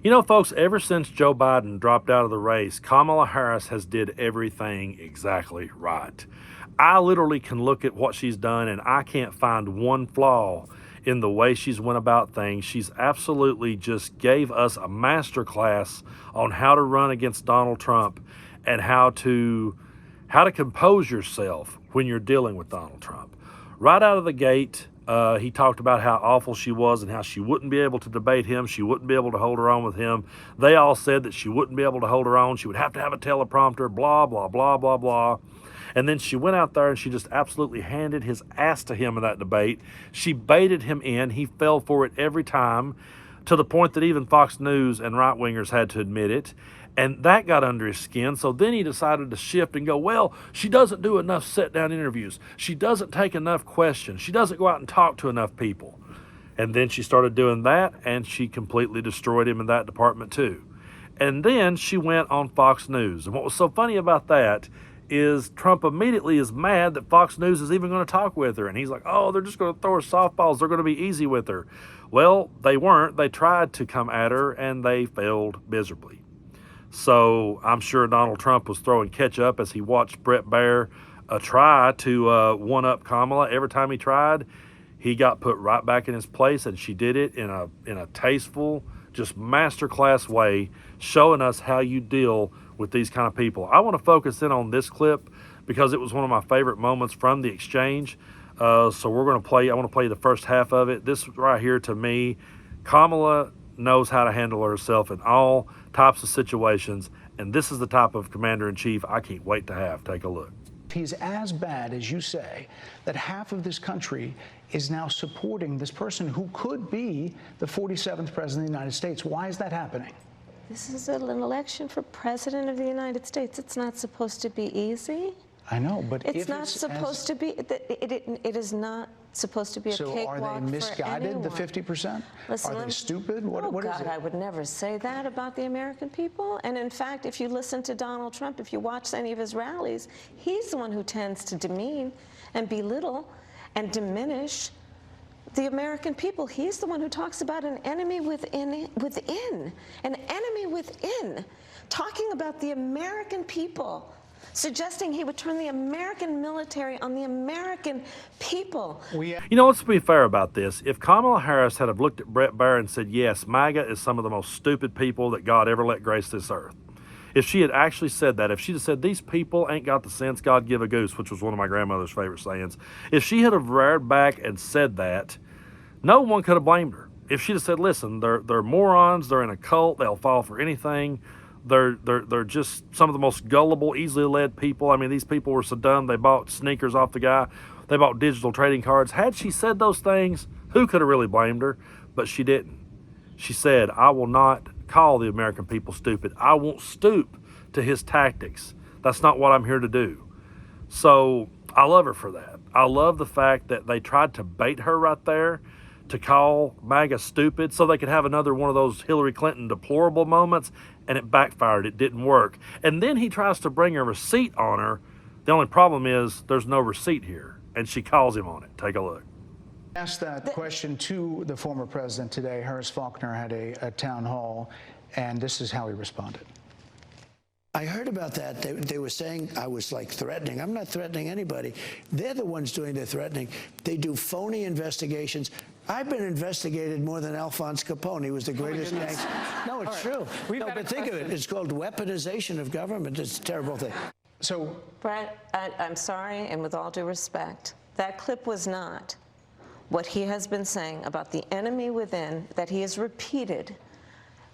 You know, folks, ever since Joe Biden dropped out of the race, Kamala Harris has did everything exactly right. I literally can look at what she's done and I can't find one flaw in the way she's went about things. She's absolutely just gave us a master class on how to run against Donald Trump and how to compose yourself when you're dealing with Donald Trump. Right out of the gate, he talked about how awful she was and how she wouldn't be able to debate him. She wouldn't be able to hold her own with him. They all said that she wouldn't be able to hold her own. She would have to have a teleprompter, blah, blah, blah, blah, blah. And then she went out there and she just absolutely handed his ass to him in that debate. She baited him in. He fell for it every time, to the point that even Fox News and right-wingers had to admit it. And that got under his skin. So then he decided to shift and go, well, she doesn't do enough sit-down interviews. She doesn't take enough questions. She doesn't go out and talk to enough people. And then she started doing that, and she completely destroyed him in that department too. And then she went on Fox News. And what was so funny about that is Trump immediately is mad that Fox News is even going to talk with her. And he's like, oh, they're just going to throw her softballs. They're going to be easy with her. Well, they weren't. They tried to come at her, and they failed miserably. So I'm sure Donald Trump was throwing ketchup as he watched Brett Baier try to one-up Kamala. Every time he tried, he got put right back in his place, and she did it in a tasteful, just masterclass way, showing us how you deal with these kind of people. I want to focus in on this clip because it was one of my favorite moments from the exchange. So we're going to play, I want to play the first half of it. This right here, to me, Kamala knows how to handle herself in all types of situations, and this is the type of commander-in-chief I can't wait to have. Take a look. He's as bad as you say, that half of this country is now supporting this person who could be the 47th president of the United States. Why is that happening? This is an election for president of the United States. It's not supposed to be easy. I know, but it's not supposed to be. It is not supposed to be a cakewalk. So are they misguided, the 50%? Listen, are they stupid? What is it? I would never say that about the American people. And in fact, if you listen to Donald Trump, if you watch any of his rallies, he's the one who tends to demean and belittle and diminish the American people. He's the one who talks about an enemy within, an enemy within, talking about the American people, suggesting he would turn the American military on the American people. You know, let's be fair about this. If Kamala Harris had have looked at Brett Baier and said, yes, MAGA is some of the most stupid people that God ever let grace this earth. If she had actually said that, if she'd have said, these people ain't got the sense God give a goose, which was one of my grandmother's favorite sayings, if she had have reared back and said that, no one could have blamed her. If she'd have said, listen, they're morons, they're in a cult, they'll fall for anything, they're just some of the most gullible, easily led people. I mean, these people were so dumb, they bought sneakers off the guy, they bought digital trading cards. Had she said those things, who could have really blamed her? But she didn't. She said, I will not call the American people stupid. I won't stoop to his tactics. That's not what I'm here to do. So I love her for that. I love the fact that they tried to bait her right there to call MAGA stupid so they could have another one of those Hillary Clinton deplorable moments, and it backfired. It didn't work. And then he tries to bring a receipt on her. The only problem is there's no receipt here, and she calls him on it. Take a look. I asked that question to the former president today. Harris Faulkner had a town hall, and this is how he responded. I heard about that. They were saying I was like threatening. I'm not threatening anybody. They're the ones doing the threatening. They do phony investigations. I've been investigated more than Alphonse Capone. He was the greatest gangster. No, it's true. No, but think of it. It's called weaponization of government. It's a terrible thing. So, Brett, I'm sorry, and with all due respect, that clip was not what he has been saying about the enemy within that he has repeated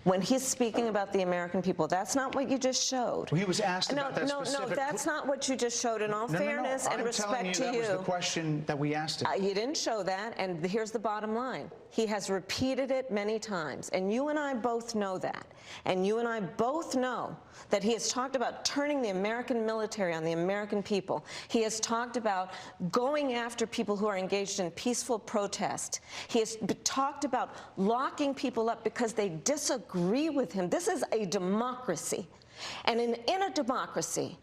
when he's speaking about the American people. That's not what you just showed. Well, he was asked about that specific... No, that's not what you just showed. In all fairness and respect to you, that was the question that we asked him. You didn't show that, and here's the bottom line. He has repeated it many times, and you and I both know that. And you and I both know that he has talked about turning the American military on the American people. He has talked about going after people who are engaged in peaceful protest. He has talked about locking people up because they disagree with him. This is a democracy. And in a democracy,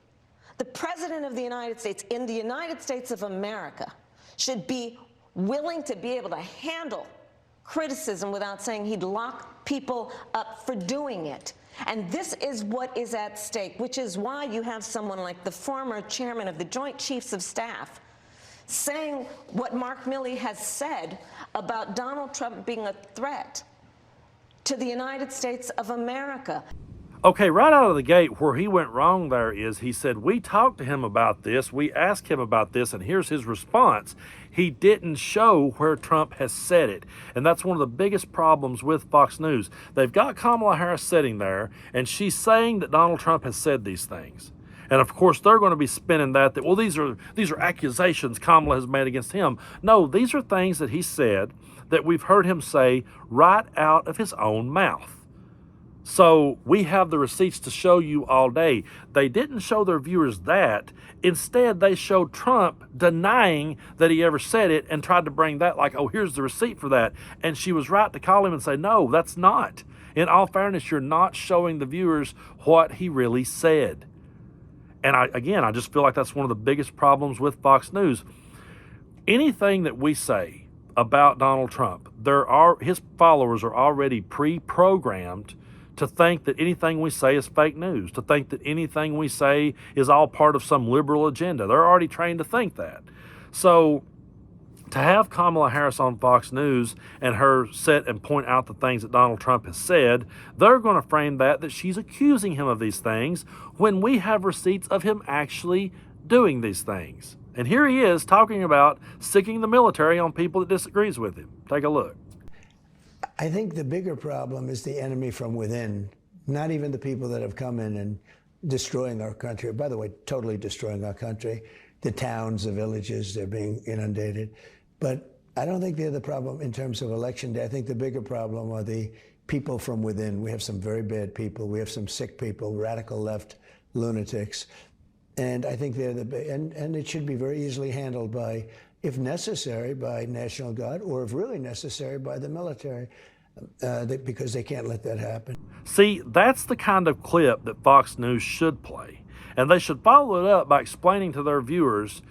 the President of the United States, in the United States of America, should be willing to be able to handle criticism without saying he'd lock people up for doing it. And this is what is at stake, which is why you have someone like the former chairman of the Joint Chiefs of Staff saying what Mark Milley has said about Donald Trump being a threat to the United States of America. Okay, right out of the gate, where he went wrong there is he said, we talked to him about this, we asked him about this, and here's his response. He didn't show where Trump has said it. And that's one of the biggest problems with Fox News. They've got Kamala Harris sitting there, and she's saying that Donald Trump has said these things. And of course, they're going to be spinning that, well, these are accusations Kamala has made against him. No, these are things that he said that we've heard him say right out of his own mouth. So we have the receipts to show you all day. They didn't show their viewers that. Instead, they showed Trump denying that he ever said it and tried to bring that like, oh, here's the receipt for that. And she was right to call him and say, no, that's not. In all fairness, you're not showing the viewers what he really said. And I just feel like that's one of the biggest problems with Fox News. Anything that we say about Donald Trump, his followers are already pre-programmed to think that anything we say is fake news, to think that anything we say is all part of some liberal agenda. They're already trained to think that. So to have Kamala Harris on Fox News and her sit and point out the things that Donald Trump has said, they're going to frame that she's accusing him of these things when we have receipts of him actually doing these things. And here he is talking about sicking the military on people that disagrees with him. Take a look. I think the bigger problem is the enemy from within, not even the people that have come in and destroying our country. By the way, totally destroying our country. The towns, the villages, they're being inundated. But I don't think they're the problem in terms of election day. I think the bigger problem are the people from within. We have some very bad people. We have some sick people, radical left lunatics. And I think they're and it should be very easily handled by, if necessary, by National Guard, or if really necessary, by the military, because they can't let that happen. See, that's the kind of clip that Fox News should play. And they should follow it up by explaining to their viewers,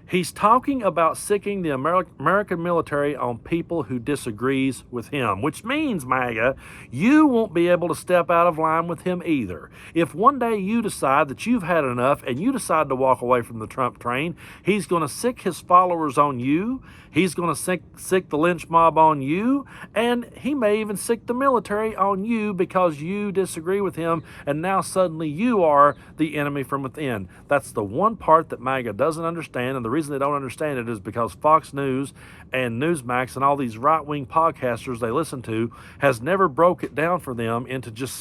he's talking about sicking the American military on people who disagrees with him, which means, MAGA, you won't be able to step out of line with him either. If one day you decide that you've had enough and you decide to walk away from the Trump train, he's going to sick his followers on you, he's going to sick the lynch mob on you, and he may even sick the military on you because you disagree with him, and now suddenly you are the enemy from within. That's the one part that MAGA doesn't understand, and the reason they don't understand it is because Fox News and Newsmax and all these right-wing podcasters they listen to has never broke it down for them into this is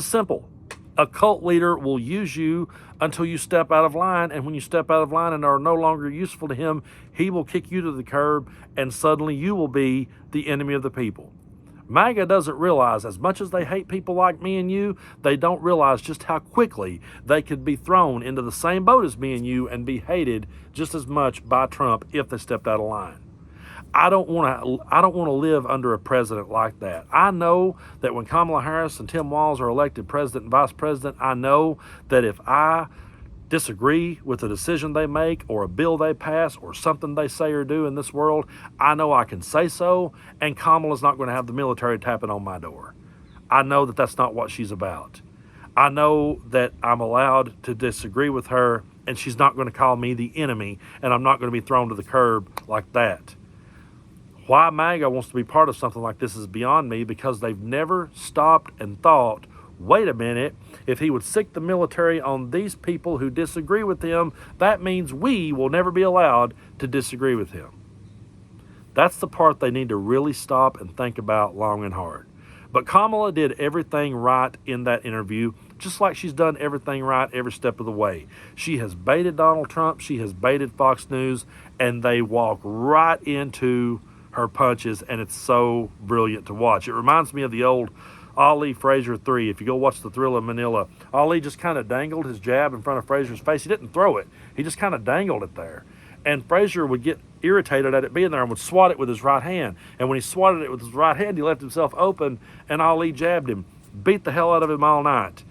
simple. A cult leader will use you until you step out of line, and when you step out of line and are no longer useful to him, he will kick you to the curb, and suddenly you will be the enemy of the people. MAGA doesn't realize, as much as they hate people like me and you, they don't realize just how quickly they could be thrown into the same boat as me and you and be hated just as much by Trump if they stepped out of line. I don't want to live under a president like that. I know that when Kamala Harris and Tim Walz are elected president and vice president, I know that if I disagree with a decision they make or a bill they pass or something they say or do in this world, I know I can say so, and Kamala's not going to have the military tapping on my door. I know that that's not what she's about. I know that I'm allowed to disagree with her, and she's not going to call me the enemy, and I'm not going to be thrown to the curb like that. Why MAGA wants to be part of something like this is beyond me, because they've never stopped and thought, wait a minute, if he would sick the military on these people who disagree with him, that means we will never be allowed to disagree with him. That's the part they need to really stop and think about long and hard. But Kamala did everything right in that interview, just like she's done everything right every step of the way. She has baited Donald Trump, she has baited Fox News, and they walk right into her punches, and it's so brilliant to watch. It reminds me of the old Ali Frazier 3. If you go watch The Thrill of Manila, Ali just kind of dangled his jab in front of Frazier's face. He didn't throw it. He just kind of dangled it there. And Frazier would get irritated at it being there and would swat it with his right hand. And when he swatted it with his right hand, he left himself open, and Ali jabbed him, beat the hell out of him all night.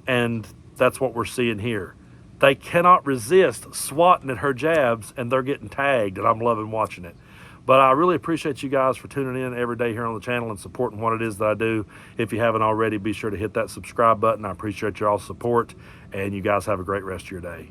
And that's what we're seeing here. They cannot resist swatting at her jabs, and they're getting tagged, and I'm loving watching it. But I really appreciate you guys for tuning in every day here on the channel and supporting what it is that I do. If you haven't already, be sure to hit that subscribe button. I appreciate your all support, and you guys have a great rest of your day.